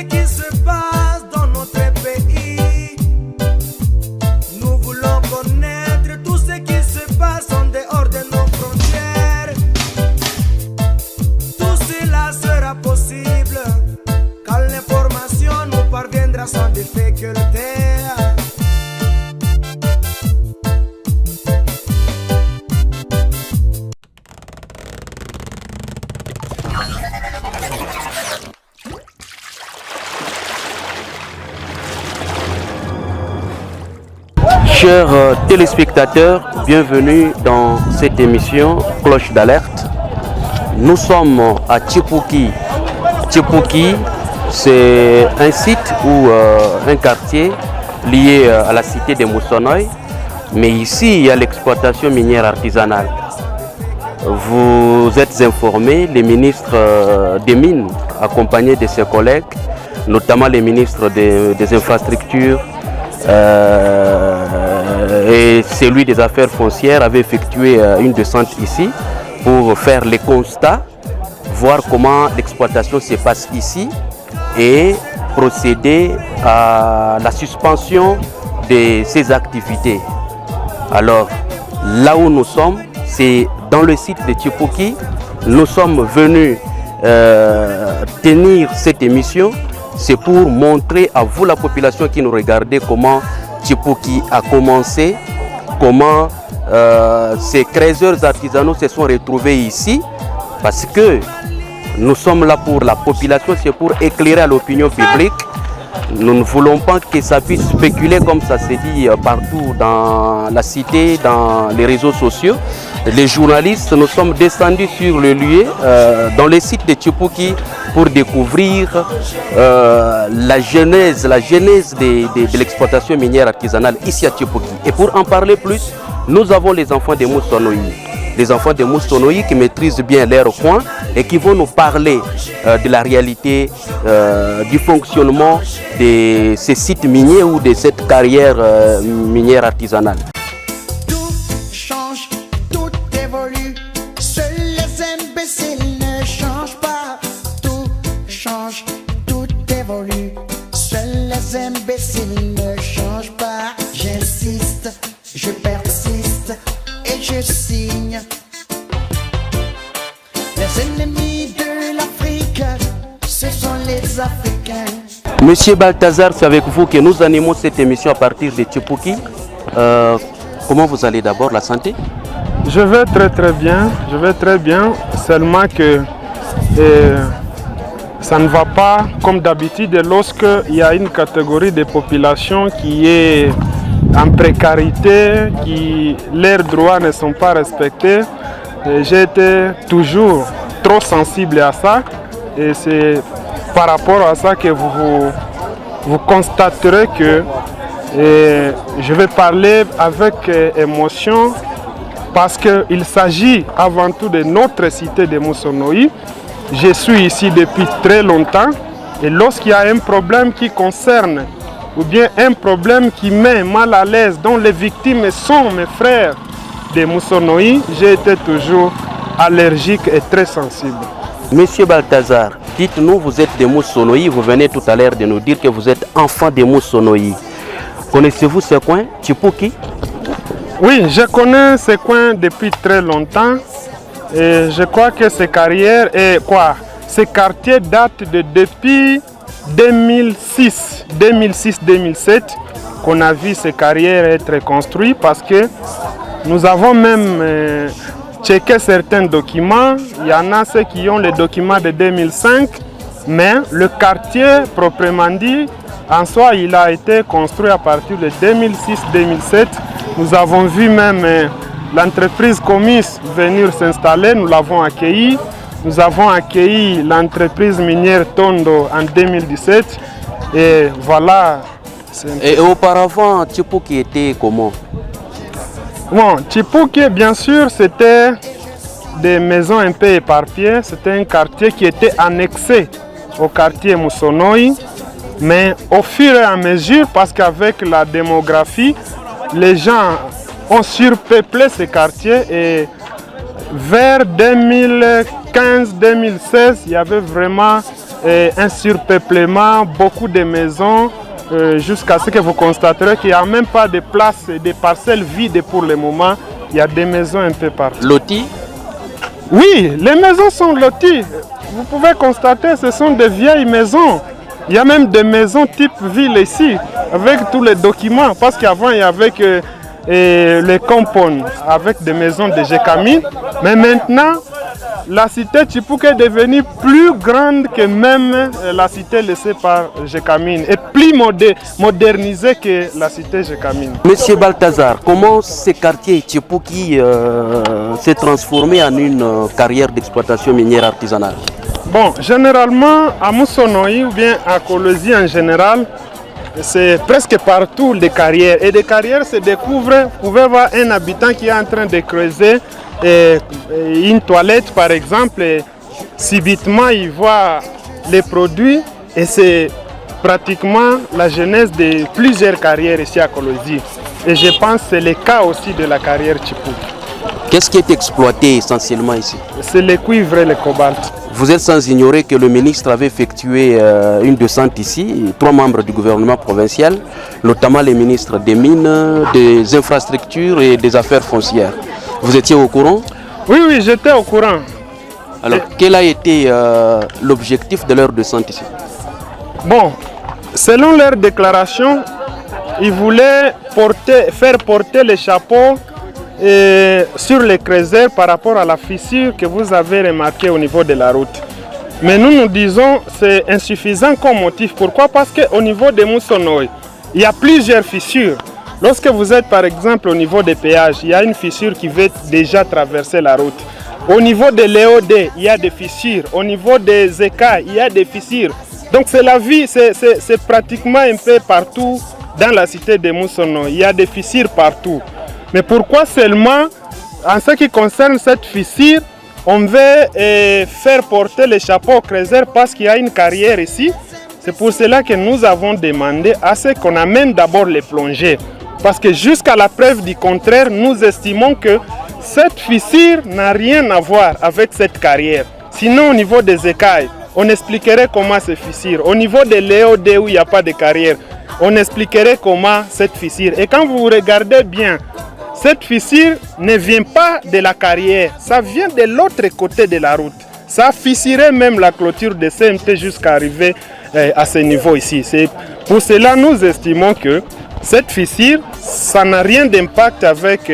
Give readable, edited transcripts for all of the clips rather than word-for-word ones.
ce qui se passe dans notre pays. Nous voulons connaître tout ce qui se passe en dehors de nos frontières. Tout cela sera possible quand l'information nous parviendra sans difficulté. Chers téléspectateurs, bienvenue dans cette émission Cloche d'alerte. Nous sommes à Tchipouki. Tchipouki, c'est un site ou un quartier lié à la cité de Moussonoï. Mais ici, il y a l'exploitation minière artisanale. Vous êtes informés, les ministres des Mines, accompagnés de ses collègues, notamment les ministres des Infrastructures, et celui des Affaires foncières, avait effectué une descente ici pour faire les constats, voir comment l'exploitation se passe ici et procéder à la suspension de ces activités. Alors, là où nous sommes, c'est dans le site de Tchipouki. Nous sommes venus tenir cette émission. C'est pour montrer à vous, la population qui nous regardez, comment Tchipouki a commencé, comment ces créateurs artisanaux se sont retrouvés ici, parce que nous sommes là pour la population, c'est pour éclairer à l'opinion publique. Nous ne voulons pas que ça puisse spéculer comme ça se dit partout dans la cité, dans les réseaux sociaux. Les journalistes, nous sommes descendus sur le lieu, dans le site de Tchipouki, pour découvrir la genèse de l'exploitation minière artisanale ici à Tchipouki. Et pour en parler plus, nous avons les enfants de Moussonoï. Les enfants de Moussonoï qui maîtrisent bien leur coin et qui vont nous parler de la réalité du fonctionnement de ces sites miniers ou de cette carrière minière artisanale. Tout change, tout évolue, seuls les imbéciles ne changent pas. Tout change, tout évolue, seuls les imbéciles ne changent pas. J'insiste, je persiste et je signe. Les ennemis de l'Afrique, ce sont les Africains. Monsieur Balthazar, c'est avec vous que nous animons cette émission à partir de Tchipouki. Comment vous allez d'abord, la santé? Je vais très bien, seulement que ça ne va pas comme d'habitude lorsqu'il y a une catégorie de population qui est en précarité, qui leurs droits ne sont pas respectés. J'ai été toujours trop sensible à ça et c'est par rapport à ça que vous constaterez que je vais parler avec émotion parce qu'il s'agit avant tout de notre cité de Moussonoï. Je suis ici depuis très longtemps et lorsqu'il y a un problème qui concerne ou bien un problème qui met mal à l'aise, dont les victimes sont mes frères de Moussonoï, j'ai été toujours allergique et très sensible. Monsieur Balthazar, dites-nous, vous êtes de Moussonoï, vous venez tout à l'heure de nous dire que vous êtes enfant de Moussonoï. Connaissez-vous ce coin, Tchipouki? Oui, je connais ce coin depuis très longtemps et je crois que ces carrières et ces quartiers datent depuis 2006-2007 qu'on a vu ces carrières être construites parce que nous avons même checké certains documents. Il y en a ceux qui ont les documents de 2005, mais le quartier proprement dit, en soi, il a été construit à partir de 2006-2007. Nous avons vu même l'entreprise Comis venir s'installer, nous l'avons accueilli. Nous avons accueilli l'entreprise minière Tondo en 2017 et voilà. Et auparavant, Tchipouki était comment? Bon, Tchipouki, bien sûr, c'était des maisons un peu éparpillées. C'était un quartier qui était annexé au quartier Moussonoï. Mais au fur et à mesure, parce qu'avec la démographie, les gens ont surpeuplé ces quartiers et vers 2015-2016, il y avait vraiment un surpeuplement, beaucoup de maisons, jusqu'à ce que vous constaterez qu'il n'y a même pas de place, des parcelles vides pour le moment. Il y a des maisons un peu partout. Lotis? Oui, les maisons sont loties. Vous pouvez constater, ce sont des vieilles maisons. Il y a même des maisons type ville ici, avec tous les documents. Parce qu'avant, il y avait les compounds, avec des maisons de Gécamine. Mais maintenant, la cité Tchipouké est devenue plus grande que même la cité laissée par Gécamine et plus modernisée que la cité Gécamine. Monsieur Balthazar, comment ce quartier Tchipouki s'est transformé en une carrière d'exploitation minière artisanale? Bon, généralement, à Moussonoï ou bien à Kolosi en général, c'est presque partout des carrières. Et des carrières se découvrent, vous pouvez voir un habitant qui est en train de creuser une toilette par exemple, et subitement il voit les produits et c'est pratiquement la genèse de plusieurs carrières ici à Kolosi. Et je pense que c'est le cas aussi de la carrière Tchipouki. Qu'est-ce qui est exploité essentiellement ici? C'est le cuivre et le cobalt. Vous êtes sans ignorer que le ministre avait effectué une descente ici, 3 membres du gouvernement provincial, notamment les ministres des Mines, des Infrastructures et des Affaires foncières. Vous étiez au courant? Oui, j'étais au courant. Alors, quel a été l'objectif de leur descente ici? Bon, selon leur déclaration, ils voulaient faire porter les chapeaux sur les creuseurs par rapport à la fissure que vous avez remarquée au niveau de la route. Mais nous disons que c'est insuffisant comme motif. Pourquoi? Parce qu'au niveau de Moussonoï, il y a plusieurs fissures. Lorsque vous êtes par exemple au niveau des péages, il y a une fissure qui veut déjà traverser la route. Au niveau de l'EOD, il y a des fissures. Au niveau des écailles, il y a des fissures. Donc c'est la vie, c'est pratiquement un peu partout dans la cité de Moussonoï. Il y a des fissures partout. Mais pourquoi seulement, en ce qui concerne cette fissure, on veut faire porter les chapeaux au creuseur parce qu'il y a une carrière ici? C'est pour cela que nous avons demandé à ce qu'on amène d'abord les plongées. Parce que jusqu'à la preuve du contraire, nous estimons que cette fissure n'a rien à voir avec cette carrière. Sinon, au niveau des écailles, on expliquerait comment c'est fissure. Au niveau de l'EOD où il n'y a pas de carrière, on expliquerait comment cette fissure. Et quand vous regardez bien, cette fissure ne vient pas de la carrière, ça vient de l'autre côté de la route. Ça a fissuré même la clôture de CMT jusqu'à arriver à ce niveau ici. C'est pour cela que nous estimons que cette fissure, ça n'a rien d'impact avec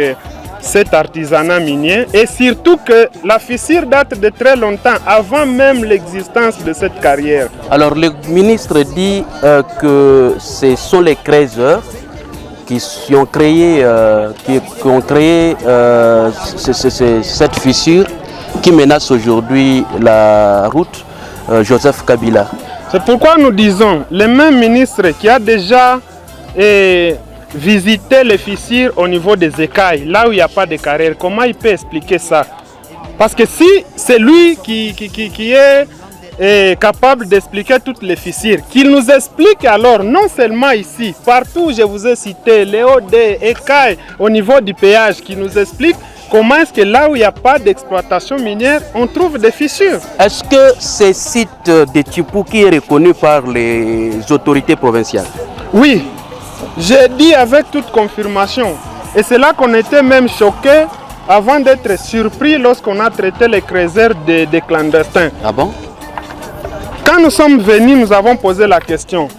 cet artisanat minier et surtout que la fissure date de très longtemps, avant même l'existence de cette carrière. Alors le ministre dit que ce sont les creuseurs qui ont créé, cette fissure qui menace aujourd'hui la route Joseph Kabila. C'est pourquoi nous disons, le même ministre qui a déjà visité les fissures au niveau des écailles, là où il n'y a pas de carrière, comment il peut expliquer ça? Parce que si c'est lui qui est capable d'expliquer toutes les fissures, qu'il nous explique alors, non seulement ici, partout où je vous ai cité, l'EOD, écailles, au niveau du péage, qui nous explique comment est-ce que là où il n'y a pas d'exploitation minière, on trouve des fissures. Est-ce que ce site de Tchipouki est reconnu par les autorités provinciales? Oui, j'ai dit avec toute confirmation. Et c'est là qu'on était même choqués avant d'être surpris lorsqu'on a traité les creuseurs des clandestins. Ah bon? Quand nous sommes venus, nous avons posé la question.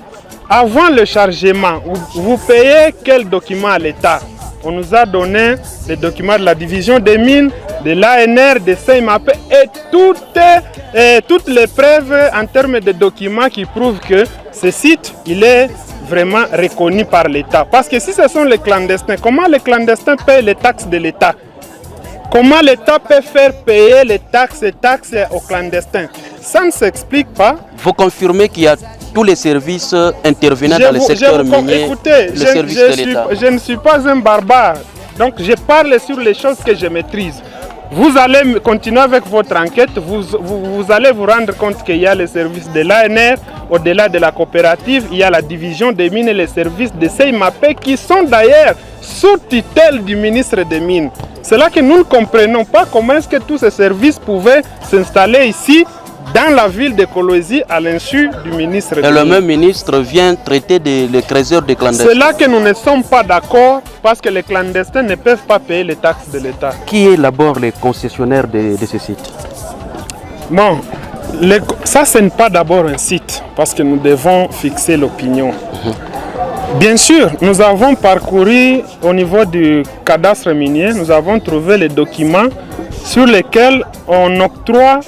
Avant le chargement, vous payez quel document à l'État? On nous a donné les documents de la division des mines, de l'ANR, de CIMAP et toutes les preuves en termes de documents qui prouvent que ce site il est vraiment reconnu par l'État. Parce que si ce sont les clandestins, comment les clandestins payent les taxes de l'État? Comment l'État peut faire payer les taxes aux clandestins? Ça ne s'explique pas. Vous confirmez qu'il y a tous les services intervenant dans le secteur minier, écoutez, le service de l'État. Je ne suis pas un barbare, donc je parle sur les choses que je maîtrise. Vous allez continuer avec votre enquête, vous allez vous rendre compte qu'il y a les services de l'ANR, au-delà de la coopérative, il y a la division des mines et les services de CIMAP qui sont d'ailleurs sous tutelle du ministre des Mines. C'est là que nous ne comprenons pas comment est-ce que tous ces services pouvaient s'installer ici dans la ville de Kolwezi à l'insu du ministre. Et le même ministre vient traiter les creuseurs de clandestins. C'est là que nous ne sommes pas d'accord parce que les clandestins ne peuvent pas payer les taxes de l'État. Qui est d'abord les concessionnaires de ce site? Bon, ça ce n'est pas d'abord un site parce que nous devons fixer l'opinion. Bien sûr, nous avons parcouru au niveau du cadastre minier, nous avons trouvé les documents sur lesquels on octroie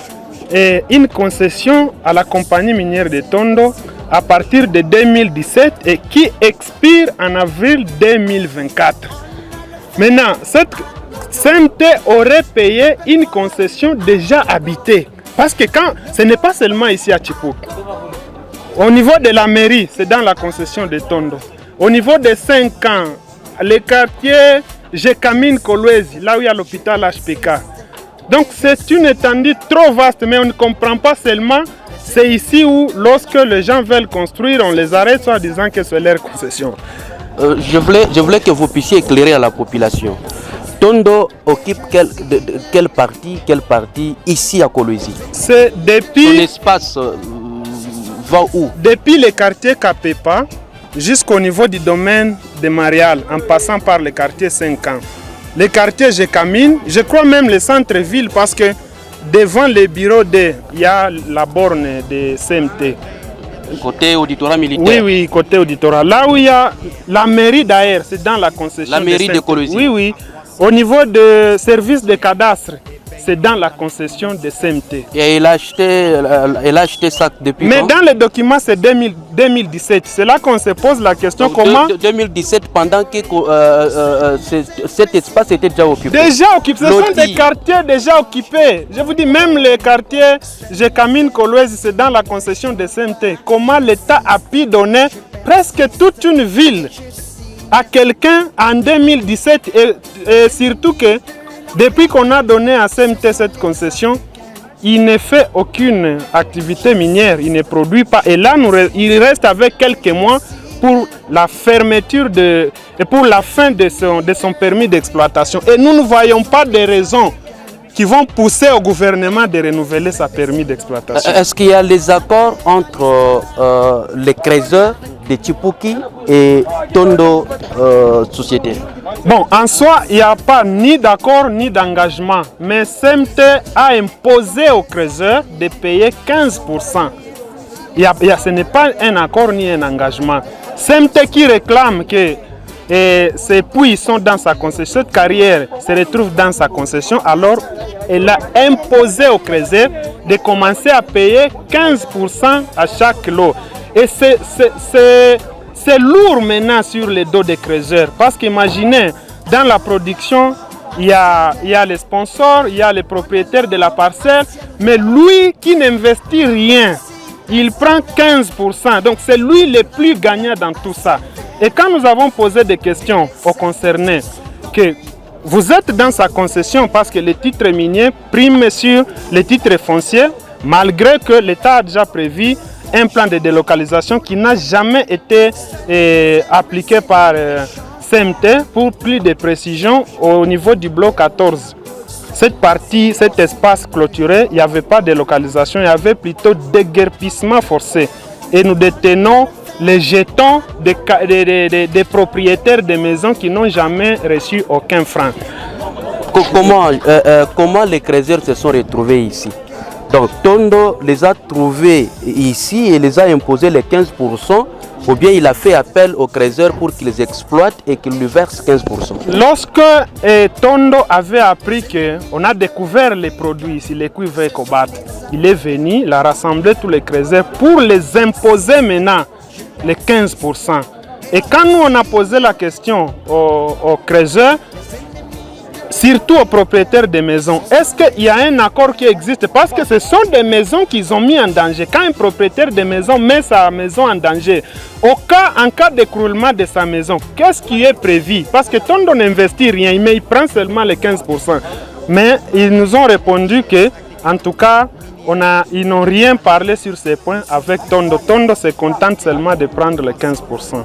une concession à la compagnie minière de Tondo à partir de 2017 et qui expire en avril 2024. Maintenant, cette CMT aurait payé une concession déjà habitée. Parce que ce n'est pas seulement ici à Tchipouc. Au niveau de la mairie, c'est dans la concession de Tondo. Au niveau des 5 ans, les quartiers Jekamine Kolwezi, là où il y a l'hôpital HPK. Donc c'est une étendue trop vaste, mais on ne comprend pas seulement. C'est ici où, lorsque les gens veulent construire, on les arrête soit disant que c'est leur concession. Je voulais que vous puissiez éclairer à la population. Tondo occupe quelle partie ici à Kolwezi? C'est depuis... Son espace va où? Depuis les quartiers Kapepa jusqu'au niveau du domaine de Marial, en passant par les quartiers 5 ans. Les quartiers Jekamine, je crois même le centre-ville parce que devant les bureaux il y a la borne de CMT. Côté auditorat militaire? Oui, côté auditorat. Là où il y a la mairie d'ailleurs, c'est dans la concession. La mairie de Kolwezi? Oui. Au niveau de service de cadastre, c'est dans la concession de CMT. Et elle a acheté ça depuis Mais quand? dans les documents, c'est 2017. C'est là qu'on se pose la question. Donc, comment... 2017, pendant que cet espace était déjà occupé. Déjà occupé. Ce sont des quartiers déjà occupés. Je vous dis, même les quartiers Jekamine Kolwezi, c'est dans la concession de CMT. Comment l'État a pu donner presque toute une ville à quelqu'un en 2017 et surtout que depuis qu'on a donné à CMT cette concession, il ne fait aucune activité minière, il ne produit pas. Et là, il reste avec quelques mois pour la fermeture et pour la fin de son permis d'exploitation. Et nous ne voyons pas de raisons qui vont pousser au gouvernement de renouveler sa permis d'exploitation. Est-ce qu'il y a les accords entre les creuseurs de Tchipouki et Tondo Société? Bon, en soi, il n'y a pas ni d'accord ni d'engagement. Mais CMT a imposé aux creuseurs de payer 15%. Ce n'est pas un accord ni un engagement. CMT qui réclame que ces puits sont dans sa concession, cette carrière se retrouve dans sa concession, alors elle a imposé aux creuseurs de commencer à payer 15% à chaque lot. Et c'est lourd maintenant sur les dos des creuseurs. Parce qu'imaginez, dans la production, il y a les sponsors, il y a les propriétaires de la parcelle, mais lui qui n'investit rien, il prend 15%. Donc c'est lui le plus gagnant dans tout ça. Et quand nous avons posé des questions aux concernés, que vous êtes dans sa concession parce que les titres miniers priment sur les titres fonciers, malgré que l'État a déjà prévu un plan de délocalisation qui n'a jamais été appliqué par CMT pour plus de précision au niveau du bloc 14. Cette partie, cet espace clôturé, il n'y avait pas de localisation, il y avait plutôt déguerpissement forcé. Et nous détenons les jetons des propriétaires de maisons qui n'ont jamais reçu aucun franc. Comment les creuseurs se sont retrouvés ici? Donc Tondo les a trouvés ici et les a imposé les 15%, ou bien il a fait appel aux creuseurs pour qu'ils les exploitent et qu'ils lui versent 15%. Lorsque Tondo avait appris qu'on a découvert les produits ici, les cuivres et cobalt, il est venu, il a rassemblé tous les creuseurs pour les imposer maintenant les 15%. Et quand nous on a posé la question aux creuseurs, surtout aux propriétaires des maisons, est-ce qu'il y a un accord qui existe? Parce que ce sont des maisons qu'ils ont mis en danger. Quand un propriétaire de maison met sa maison en danger, en cas d'écroulement de sa maison, qu'est-ce qui est prévu? Parce que Tondo n'investit rien, mais il prend seulement les 15%. Mais ils nous ont répondu que, en tout cas, Ils n'ont rien parlé sur ces points avec Tondo. Tondo se contente seulement de prendre les 15%.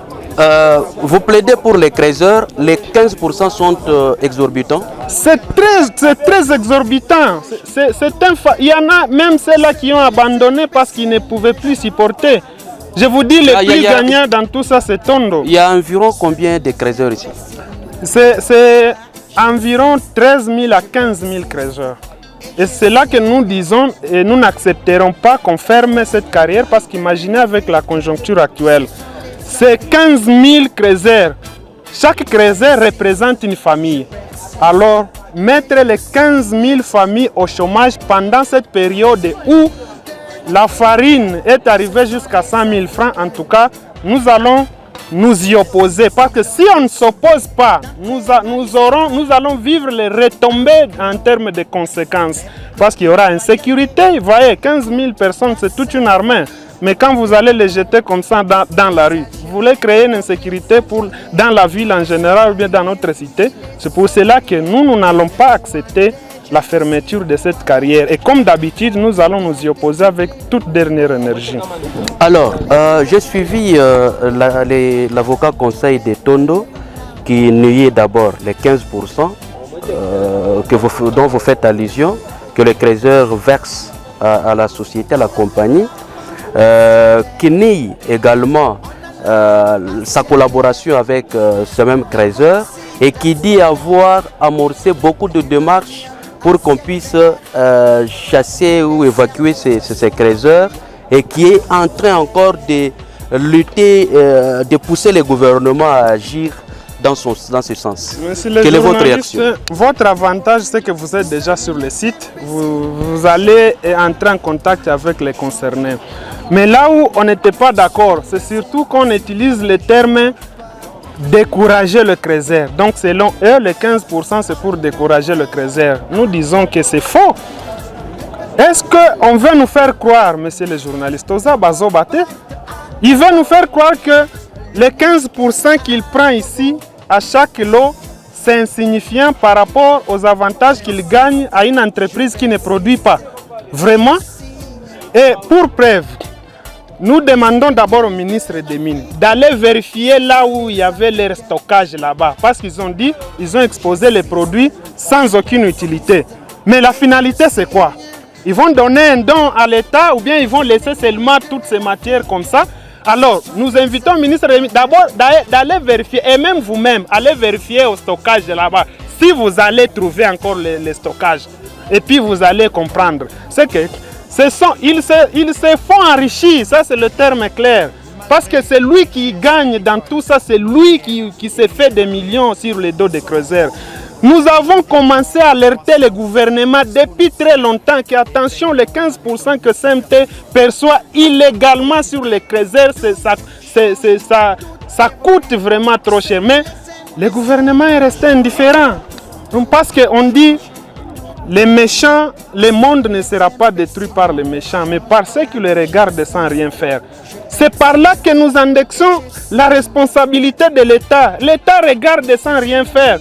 Vous plaidez pour les creuseurs, les 15% sont exorbitants? C'est très exorbitant. Il y en a même ceux-là qui ont abandonné parce qu'ils ne pouvaient plus supporter. Je vous dis, les plus gagnants dans tout ça, c'est Tondo. Il y a environ combien de creuseurs ici? C'est environ 13 000 à 15 000 creuseurs. Et c'est là que nous disons, et nous n'accepterons pas qu'on ferme cette carrière parce qu'imaginez avec la conjoncture actuelle, c'est 15 000 creuseurs. Chaque creuseur représente une famille. Alors, mettre les 15 000 familles au chômage pendant cette période où la farine est arrivée jusqu'à 100 000 francs, en tout cas, nous allons nous y opposer. Parce que si on ne s'oppose pas, nous allons vivre les retombées en termes de conséquences. Parce qu'il y aura insécurité. Vous voyez, 15 000 personnes, c'est toute une armée. Mais quand vous allez les jeter comme ça dans la rue, vous voulez créer une insécurité dans la ville en général ou bien dans notre cité. C'est pour cela que nous n'allons pas accepter la fermeture de cette carrière. Et comme d'habitude, nous allons nous y opposer avec toute dernière énergie. Alors, j'ai suivi l'avocat conseil de Tondo qui niait d'abord les 15% dont vous faites allusion, que les creuseurs versent à la société, à la compagnie, qui nie également sa collaboration avec ce même creuseur et qui dit avoir amorcé beaucoup de démarches pour qu'on puisse chasser ou évacuer ces creuseurs et qui est en train encore de lutter, de pousser le gouvernement à agir dans ce sens. Quelle est votre réaction? Votre avantage, c'est que vous êtes déjà sur le site, vous allez entrer en contact avec les concernés. Mais là où on n'était pas d'accord, c'est surtout qu'on utilise le terme décourager le creuseur. Donc selon eux, les 15% c'est pour décourager le creuseur. Nous disons que c'est faux. Est-ce qu'on veut nous faire croire, monsieur le journaliste, il veut nous faire croire que les 15% qu'il prend ici à chaque lot, c'est insignifiant par rapport aux avantages qu'il gagne à une entreprise qui ne produit pas. Vraiment? Et pour preuve, nous demandons d'abord au ministre des Mines d'aller vérifier là où il y avait leur stockage là-bas. Parce qu'ils ont dit, ils ont exposé les produits sans aucune utilité. Mais la finalité, c'est quoi? Ils vont donner un don à l'État ou bien ils vont laisser seulement toutes ces matières comme ça. Alors, nous invitons le ministre des Mines d'abord d'aller vérifier, et même vous-même, allez vérifier au stockage là-bas, si vous allez trouver encore les stockages. Et puis vous allez comprendre. C'est que ils se font enrichir, ça c'est le terme clair. Parce que c'est lui qui gagne dans tout ça, c'est lui qui se fait des millions sur les dos des creuseurs. Nous avons commencé à alerter le gouvernement depuis très longtemps que, attention, les 15% que CMT perçoit illégalement sur les creuseurs, ça coûte vraiment trop cher. Mais le gouvernement est resté indifférent. Parce qu'on dit, les méchants, le monde ne sera pas détruit par les méchants, mais par ceux qui les regardent sans rien faire. C'est par là que nous indexons la responsabilité de l'État. L'État regarde sans rien faire.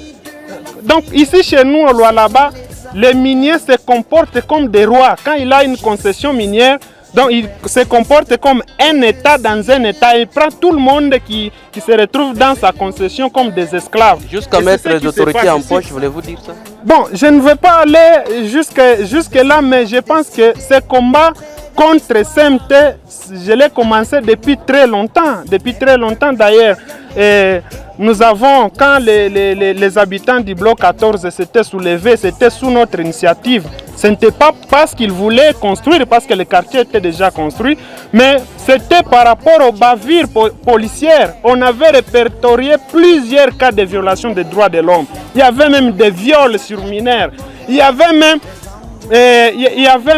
Donc ici chez nous, au Lualaba, les miniers se comportent comme des rois. Quand il a une concession minière, donc il se comporte comme un État dans un État. Il prend tout le monde qui se retrouve dans sa concession comme des esclaves. Jusqu'à mettre les autorités en poche, voulez-vous dire ça? Bon, je ne veux pas aller jusque là, mais je pense que ce combat contre CMT, je l'ai commencé depuis très longtemps d'ailleurs. Et nous avons, quand les habitants du bloc 14 s'étaient soulevés, c'était sous notre initiative. Ce n'était pas parce qu'ils voulaient construire, parce que le quartier était déjà construit, mais c'était par rapport aux bavures policières. On avait répertorié plusieurs cas de violation des droits de l'homme. Il y avait même des viols sur mineurs. Il y avait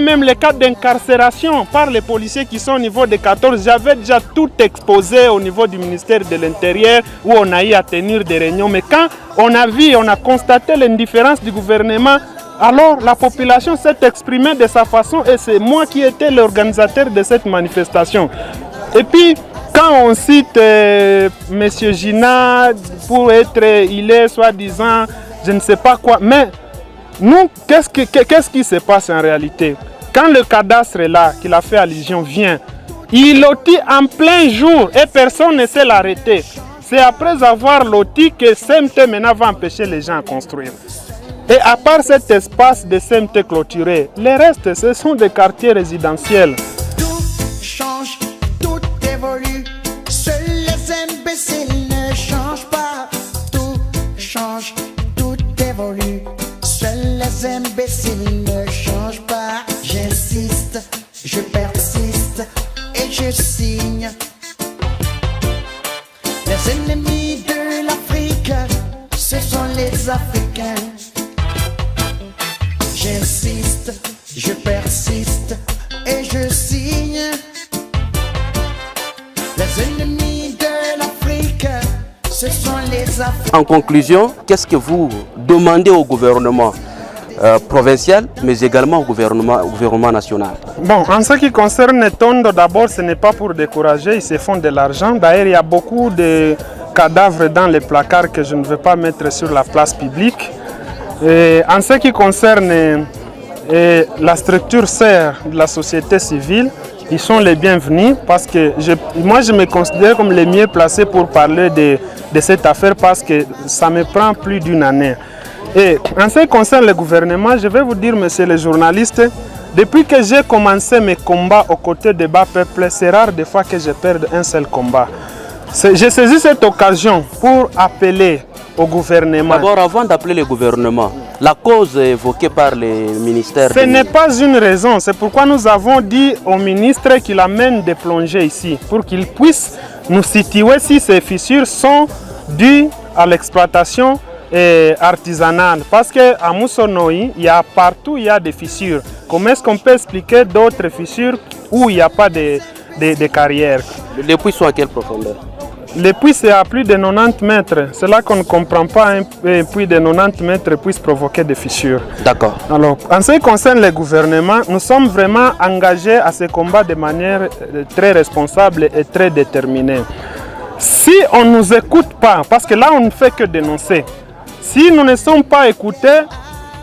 même les cas d'incarcération par les policiers qui sont au niveau des 14. J'avais déjà tout exposé au niveau du ministère de l'Intérieur où on a eu à tenir des réunions. Mais quand on a constaté l'indifférence du gouvernement, alors la population s'est exprimée de sa façon et c'est moi qui étais l'organisateur de cette manifestation. Et puis, quand on cite M. Gina pour il est soi-disant, je ne sais pas quoi, mais nous, qu'est-ce qui se passe en réalité? quand le cadastre est là, qu'il a fait allusion, vient, il lotit en plein jour et personne ne sait l'arrêter. C'est après avoir loti que CMT maintenant va empêcher les gens à construire. Et à part cet espace de CMT clôturé, les restes, ce sont des quartiers résidentiels. Tout change, tout évolue. Seuls les imbéciles ne changent pas. Tout change, tout évolue. Seuls les imbéciles ne changent pas. J'insiste, je persiste et je signe. Les ennemis de l'Afrique, ce sont les Africains. J'insiste, je persiste et je signe. Les ennemis de l'Afrique, ce sont les Africains. En conclusion, qu'est-ce que vous demandez au gouvernement provincial, mais également au gouvernement national? Bon, en ce qui concerne Tondo, d'abord, ce n'est pas pour décourager, ils se font de l'argent. D'ailleurs, il y a beaucoup de cadavres dans les placards que je ne veux pas mettre sur la place publique. Et en ce qui concerne la structure sœur de la société civile, ils sont les bienvenus parce que moi je me considère comme les mieux placés pour parler de cette affaire parce que ça me prend plus d'une année. Et en ce qui concerne le gouvernement, je vais vous dire, messieurs les journalistes, depuis que j'ai commencé mes combats aux côtés des bas peuples, c'est rare des fois que je perde un seul combat. J'ai saisi cette occasion pour appeler au gouvernement. D'abord, avant d'appeler le gouvernement, la cause évoquée par les ministères... Ce n'est pas une raison, c'est pourquoi nous avons dit au ministre qu'il amène des plongées ici, pour qu'il puisse nous situer si ces fissures sont dues à l'exploitation artisanale. Parce qu'à Moussonoï, partout il y a des fissures. Comment est-ce qu'on peut expliquer d'autres fissures où il n'y a pas de carrières? Les puits sont à quelle profondeur? Les puits, c'est à plus de 90 mètres. C'est là qu'on ne comprend pas un puits de 90 mètres puisse provoquer des fissures. D'accord. Alors, en ce qui concerne le gouvernement, nous sommes vraiment engagés à ce combat de manière très responsable et très déterminée. Si on ne nous écoute pas, parce que là, on ne fait que dénoncer, si nous ne sommes pas écoutés,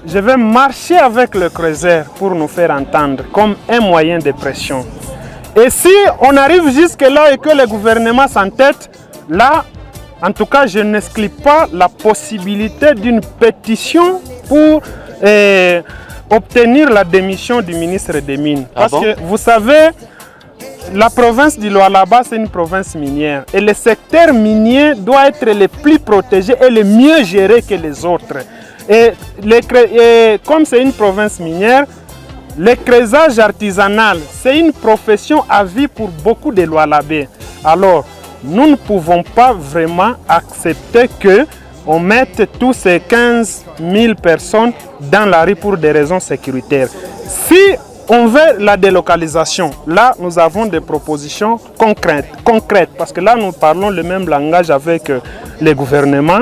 je vais marcher avec le creuseur pour nous faire entendre comme un moyen de pression. Et si on arrive jusque-là et que le gouvernement s'entête, là, en tout cas, je n'exclus pas la possibilité d'une pétition pour obtenir la démission du ministre des Mines. Parce que vous savez, la province du Lualaba, c'est une province minière. Et le secteur minier doit être le plus protégé et le mieux géré que les autres. Et comme c'est une province minière, le creusage artisanal, c'est une profession à vie pour beaucoup de Lualabais. Alors, nous ne pouvons pas vraiment accepter qu'on mette tous ces 15 000 personnes dans la rue pour des raisons sécuritaires. Si on veut la délocalisation, là, nous avons des propositions concrètes, parce que là, nous parlons le même langage avec les gouvernements.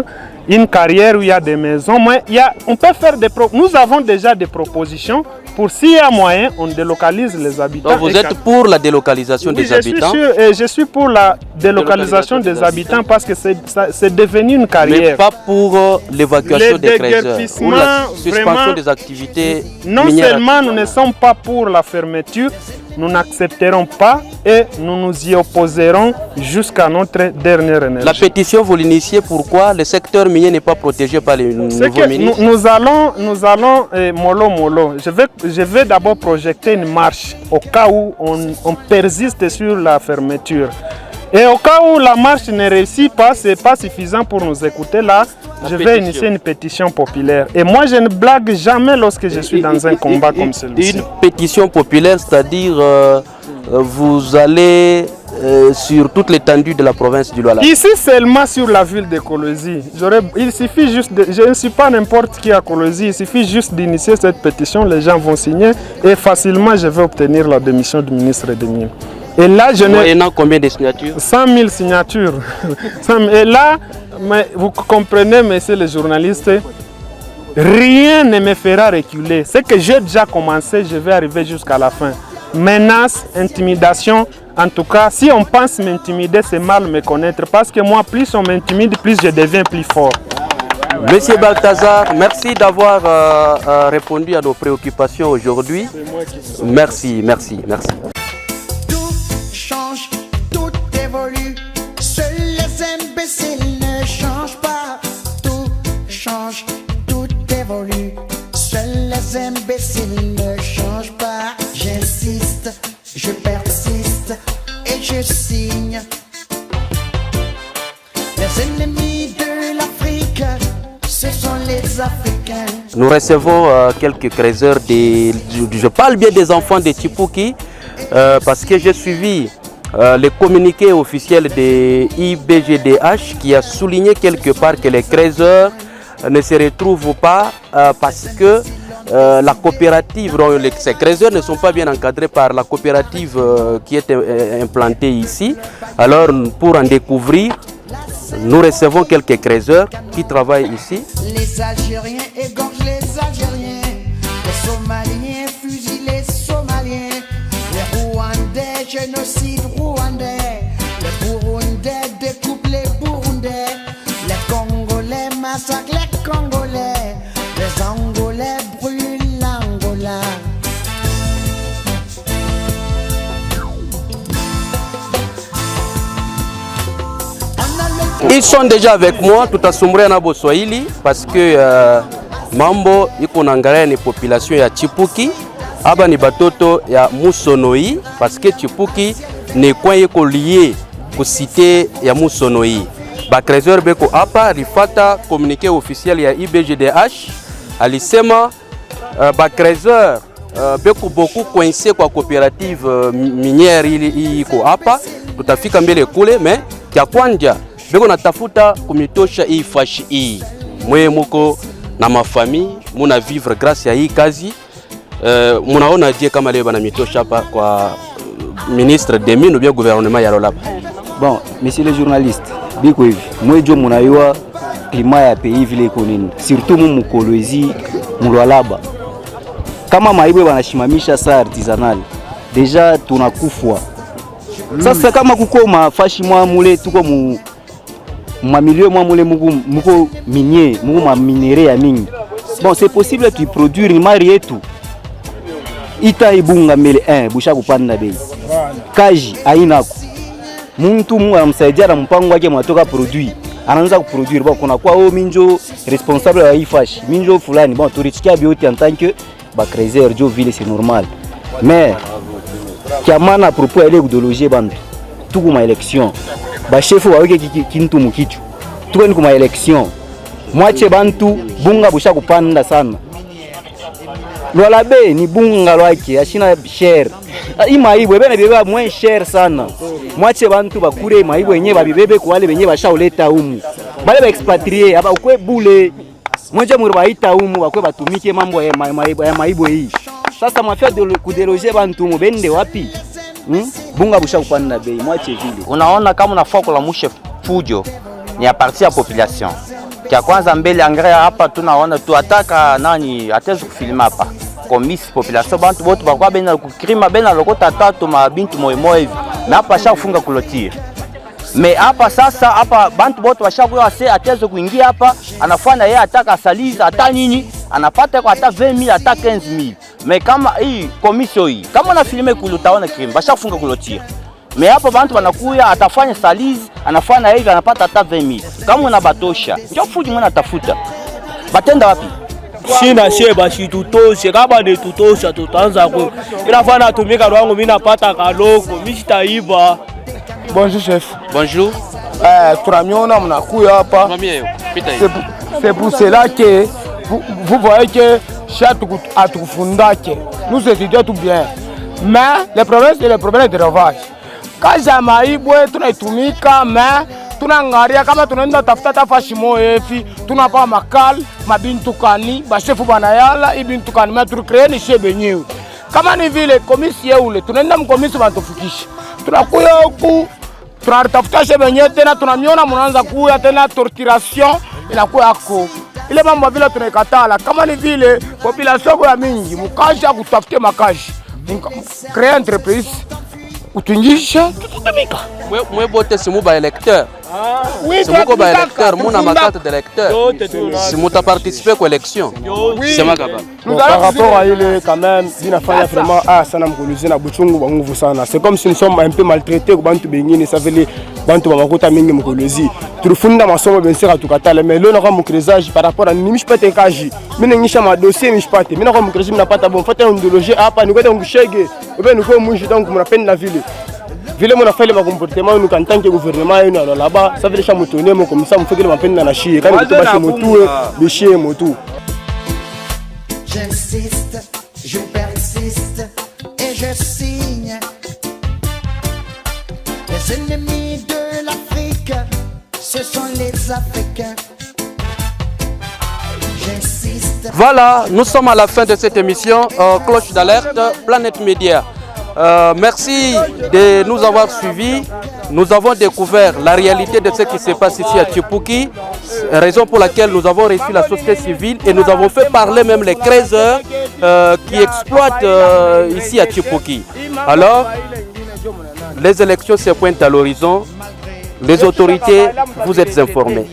Une carrière où il y a des maisons, mais on peut faire nous avons déjà des propositions pour s'il y a moyen, on délocalise les habitants. Donc vous êtes pour la délocalisation des habitants? Je suis pour la délocalisation des habitants parce que c'est devenu une carrière. Mais pas pour l'évacuation des creuseurs ou la suspension des activités non minières. Seulement nous ne sommes pas pour la fermeture, nous n'accepterons pas et nous nous y opposerons jusqu'à notre dernière énergie. La pétition, vous l'initiez, pourquoi le secteur minier n'est pas protégé par les nouveaux ministres? Nous allons mollo. Je vais d'abord projeter une marche au cas où on persiste sur la fermeture. Et au cas où la marche ne réussit pas, ce n'est pas suffisant pour nous écouter. Là, je vais initier une pétition populaire. Et moi, je ne blague jamais lorsque je suis dans un combat comme celui-ci. Une pétition populaire, c'est-à-dire vous allez sur toute l'étendue de la province du Lualaba? Ici seulement sur la ville de Kolosi. Il suffit juste je ne suis pas n'importe qui à Kolosi, il suffit juste d'initier cette pétition, les gens vont signer et facilement je vais obtenir la démission du ministre des Mines. Et là, moyennant combien de signatures? 100 000 signatures. Et là, vous comprenez, messieurs les journalistes, rien ne me fera reculer. Ce que j'ai déjà commencé, je vais arriver jusqu'à la fin. Menaces, intimidation, en tout cas, si on pense m'intimider, c'est mal me connaître. Parce que moi, plus on m'intimide, plus je deviens plus fort. Monsieur Balthazar, merci d'avoir répondu à nos préoccupations aujourd'hui. Merci. Tout change, tout évolue. Seuls les imbéciles ne changent pas. Tout change, tout évolue. Seuls les imbéciles ne changent pas. J'insiste, je persiste et je signe. Les ennemis de l'Afrique, ce sont les Africains. Nous recevons quelques créateurs, je parle bien des enfants de Tshipuki, parce que j'ai suivi le communiqué officiel de IBGDH qui a souligné quelque part que les créateurs ne se retrouvent pas parce que la coopérative, ces créateurs ne sont pas bien encadrés par la coopérative qui est implantée ici. Alors pour en découvrir, nous recevons quelques créateurs qui travaillent ici. Les Algériens égorgent les Algériens, les Somaliens fusillent les Somaliens, les Rwandais génocide rwandais, les Burundais découpent les Burundais, les Congolais massacrent les Congolais, les Angolais brûlent l'Angola. Ils sont déjà avec moi, tout à sombre na Boswahili, parce que mambo iko naangalia ni population ya Tshipuki, aba ni batoto ya Musonoi, parce que Tshipuki ni coin iko lié ku cité ya Musonoi. Ba créateur beko hapa rifata communiqué officiel ya IBGDH alisema ba créateur beko beaucoup coincé kwa coopérative minière ili iko hapa, tutafika mbele kule, mais kia kwanja beko natafuta kumitosha hii fashi hii. Mwe muko na mafami, muna vivre grâce ya hii kazi. Munaona je kama leo bana mitosha hapa kwa ministre des Mines ou bien gouvernement ya Lolaba? Bon, monsieur le journaliste, biko hivi. Mwejo munayua climat ya pays vile iko nini. Surtout mu Kolwezi, mu Lolaba. Kama maibwe banashimamisha saa artisanal, deja tunakufwa. Sasa kama kuko mafashi mwa mule tuko mu milieu mwa mule muko minier, muko ma minere ya mingi. Bon, c'est possible tu produire mari yetu. Ita ibunga mbele busha kupanda bei. Kaji ainako. Muntu mu amsaidia na mpango wake matoka produit. Anaanza kuproduire bon kuna kwa minjo responsable wa ifashi. Minjo fulani bon turichikia bioti en tant que ba créateur jo ville c'est normal. Mais kiamana à propos ile idéologie bande. Tuko ma élection. Ba chef wa weke kintu mukichu. Tuko ni kuma élection. Mwache bantu bunga busha kupanda sana. Lwalabe ni bunga lwake ashina share. Imaibwe bene beba moins cher sana. Mwache bantu bakure maibwe yenyewe babibebe kwa wale wenyewe bashaoleta humu. Bale ba expatrié aba ukwe bule. Mwache muri baita humu bakwe batumike mambo ya maibwe hii. Sasa mwafia kudeloger bantu mu bende wapi? Bunga busha kupanda bei mwache vile. Unaona kama unafaa kulamusha fujo ni ya parti ya population. Kia kwanza mbele angrea hapa tunaona tu ataka nani atezi kufilima hapa. Komisi population bantu bote bakwa bena kukrima bena lokota tatu mabintu moyo hivi. Na hapa shafunga kulotire. Me hapa sasa hapa bantu bote washakuwa ase atezi kuingia hapa anafanya yeye ataka saliza hata nini anapata kwa hata 20000 hata 15000. Me kama hii komisio hii kama na filme kulutaona krima bashafunga kulotire. Me hapa bantu wanakuya atafanya salizi anafanya hivi anapata hata 20000. Kama unabatosha njoo fuji mwana atafuta. Batenda wapi? Shina sheba shitutoshe kama ni tutosha tutaanza kwa. Inafanya tumika wangu mimi napata kaloko mimi sitaiba. Bonjour chef. Bonjour. Tunamiona mnakuya hapa. C'est pour cela que vous voyez que chaque atukufundake. Nous étudions tout bien. Mais le problème c'est le problème de ravage. Kaza maibwe tunaitumika mais tunaangalia kama tunaenda tafuta tafashi moyo hivi tunapa makal mabintu kani bashefu banayala ibintu kani mais tu créer ni shebe nyewe kama ni vile komisi yeule tunaenda mkomisi banatufikisha tunakuya huku tunatafuta shebe nyewe tena tunamiona mnaanza kuya tena torturation inakuwa yako ile mambo vile tunaikatala kama ni vile population ya mingi mkaji kutafutia makaji créer entreprise utuingisha tututamika mwe bote simu ba électeur C'est beaucoup d'électeurs, mon ma carte d'électeur. Si mon a participé à l'élection, c'est ma gaba. Par rapport à il quand même, il a fallu vraiment ça n'a pas boulot sana. C'est comme si nous sommes un peu maltraités au bantu bengini, ça veut dire bantu bamakota mingi mukolozi. Turufunda masomo bensera tukatala mais là on a mon crésage par rapport à nimish pete kaji. Mina ngisha ma dossier mish pate. Mina ko mon crésage na pata bon fata ndologie hapa ni kwenda ngushege. Ube nuko munji donc mnapenda la ville. Vile mon a fait le comportement nous en tant que gouvernement nous alors là-bas ça veut dire chamutonner mon comme ça on fait que le mapenda na chie quand tu vas chez motu le chien motu. J'insiste, je persiste et je signe. Les ennemis de l'Afrique, ce sont les Africains. J'insiste. Voilà, nous sommes à la fin de cette émission. Cloche d'alerte, Planète Média. Merci de nous avoir suivis. Nous avons découvert la réalité de ce qui se passe ici à Tchipouki, raison pour laquelle nous avons reçu la société civile et nous avons fait parler même les créateurs qui exploitent ici à Tchipouki. Alors, les élections se pointent à l'horizon. Les autorités, vous êtes informés.